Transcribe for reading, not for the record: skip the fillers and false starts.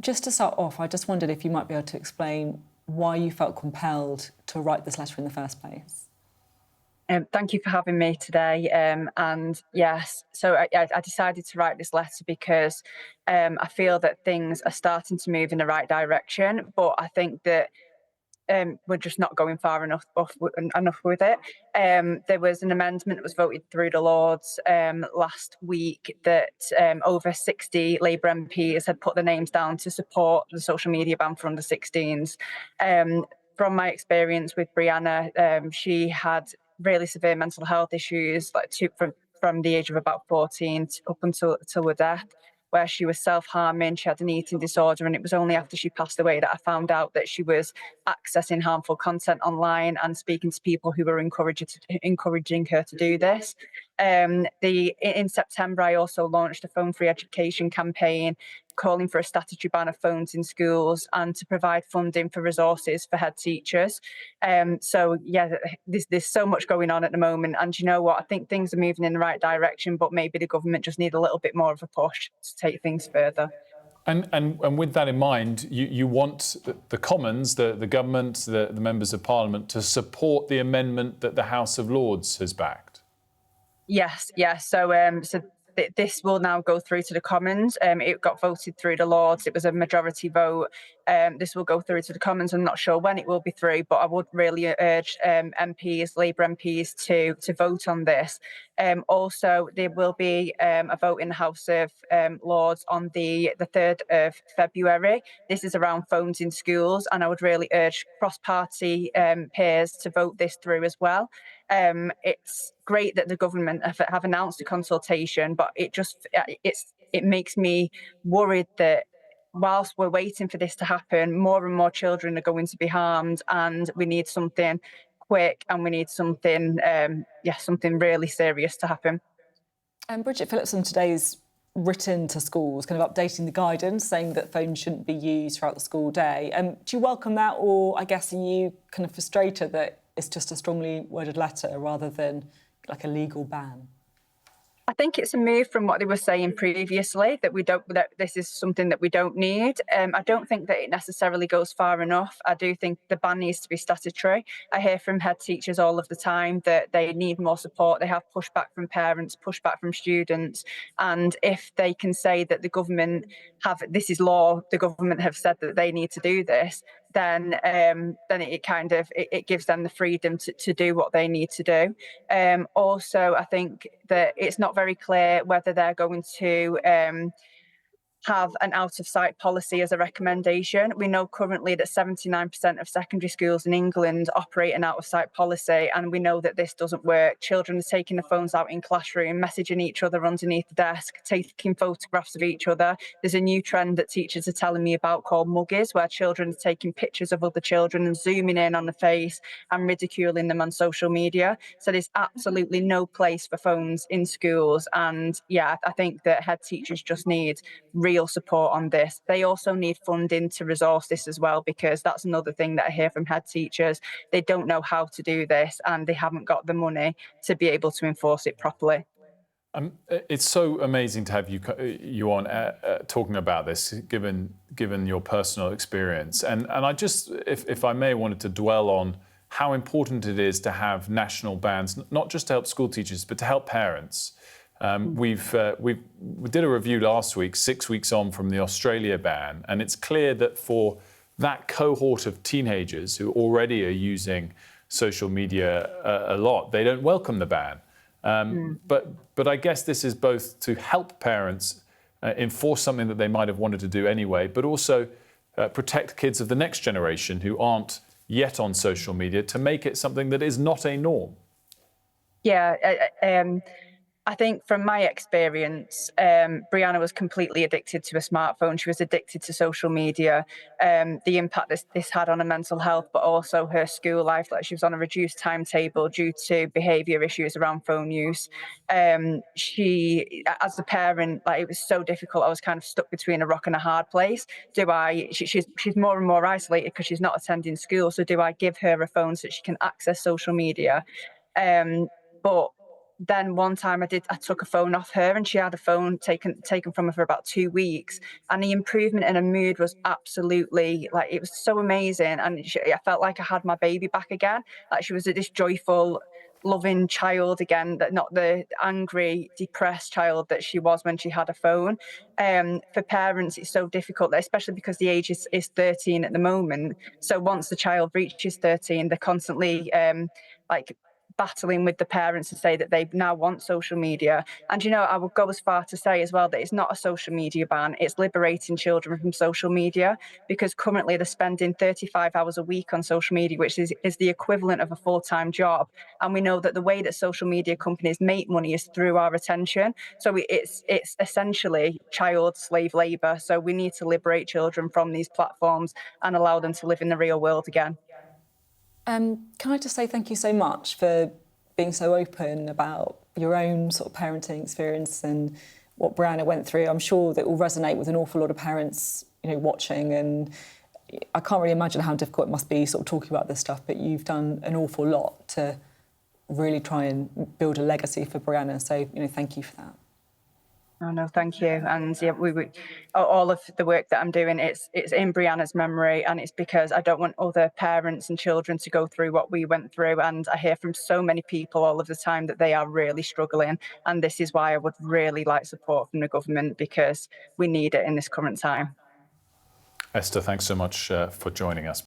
Just to start off, I just wondered if you might be able to explain why you felt compelled to write this letter in the first place. Thank you for having me today. And yes, so I decided to write this letter because I feel that things are starting to move in the right direction, but I think that we're just not going far enough with it. There was an amendment that was voted through the Lords last week that over 60 Labour MPs had put their names down to support the social media ban for under 16s. From my experience with Brianna, she had really severe mental health issues, from the age of about 14 up until her death, where she was self-harming, she had an eating disorder, and it was only after she passed away that I found out that she was accessing harmful content online and speaking to people who were encouraging her to do this. In September, I also launched a Phone Free Education campaign calling for a statutory ban of phones in schools and to provide funding for resources for head teachers. So yeah, there's so much going on at the moment, and you know what? I think things are moving in the right direction, but maybe the government just need a little bit more of a push to take things further. And with that in mind, you want the Commons, the government, the members of Parliament to support the amendment that the House of Lords has backed. Yes. So this will now go through to the Commons. It got voted through the Lords. It was a majority vote. This will go through to the Commons. I'm not sure when it will be through, but I would really urge MPs, Labour MPs, to vote on this. Also, there will be a vote in the House of Lords on the 3rd of February. This is around phones in schools, and I would really urge cross-party peers to vote this through as well. It's great that the government have announced a consultation, but it makes me worried that whilst we're waiting for this to happen, more and more children are going to be harmed, and we need something quick, and we need something really serious to happen. And Bridget Phillipson today's written to schools, kind of updating the guidance, saying that phones shouldn't be used throughout the school day. Do you welcome that, or I guess are you kind of frustrated that it's just a strongly worded letter rather than like a legal ban? I think it's a move from what they were saying previously, that this is something that we don't need. I don't think that it necessarily goes far enough. I do think the ban needs to be statutory. I hear from head teachers all of the time that they need more support. They have pushback from parents, pushback from students. And if they can say that the government this is law, the government have said that they need to do this, then it gives them the freedom to do what they need to do. Also, I think that it's not very clear whether they're going to have an out-of-sight policy as a recommendation. We know currently that 79% of secondary schools in England operate an out-of-sight policy, and we know that this doesn't work. Children are taking the phones out in classroom, messaging each other underneath the desk, taking photographs of each other. There's a new trend that teachers are telling me about called muggies, where children are taking pictures of other children and zooming in on the face and ridiculing them on social media. So there's absolutely no place for phones in schools. And yeah, I think that head teachers just need real support on this. They also need funding to resource this as well, because that's another thing that I hear from head teachers. They don't know how to do this, and they haven't got the money to be able to enforce it properly. It's so amazing to have you on talking about this, given your personal experience. And I just, if I may, wanted to dwell on how important it is to have national bans, not just to help school teachers, but to help parents. We did a review last week, 6 weeks on from the Australia ban, and it's clear that for that cohort of teenagers who already are using social media a lot, they don't welcome the ban. But I guess this is both to help parents enforce something that they might have wanted to do anyway, but also protect kids of the next generation who aren't yet on social media, to make it something that is not a norm. Yeah, I think from my experience, Brianna was completely addicted to a smartphone. She was addicted to social media. The impact this had on her mental health, but also her school life. Like, she was on a reduced timetable due to behaviour issues around phone use. She, as a parent, like, it was so difficult. I was kind of stuck between a rock and a hard place. She's more and more isolated because she's not attending school. So do I give her a phone so that she can access social media? But then one time I took a phone off her, and she had a phone taken from her for about 2 weeks, and the improvement in her mood was absolutely, like, it was so amazing, and I felt like I had my baby back again. Like, she was this joyful, loving child again, that not the angry, depressed child that she was when she had a phone. For parents, it's so difficult, especially because the age is 13 at the moment. So once the child reaches 13, they're constantly like battling with the parents to say that they now want social media. And, you know, I would go as far to say as well that it's not a social media ban, it's liberating children from social media, because currently they're spending 35 hours a week on social media, which is the equivalent of a full-time job. And we know that the way that social media companies make money is through our attention. So it's essentially child slave labor. So we need to liberate children from these platforms and allow them to live in the real world again. Can I just say thank you so much for being so open about your own sort of parenting experience and what Brianna went through. I'm sure that will resonate with an awful lot of parents, you know, watching, and I can't really imagine how difficult it must be sort of talking about this stuff, but you've done an awful lot to really try and build a legacy for Brianna. So, you know, thank you for that. Oh no, thank you. And yeah, all of the work that I'm doing, it's in Brianna's memory, and it's because I don't want other parents and children to go through what we went through. And I hear from so many people all of the time that they are really struggling, and this is why I would really like support from the government, because we need it in this current time. Esther, thanks so much for joining us.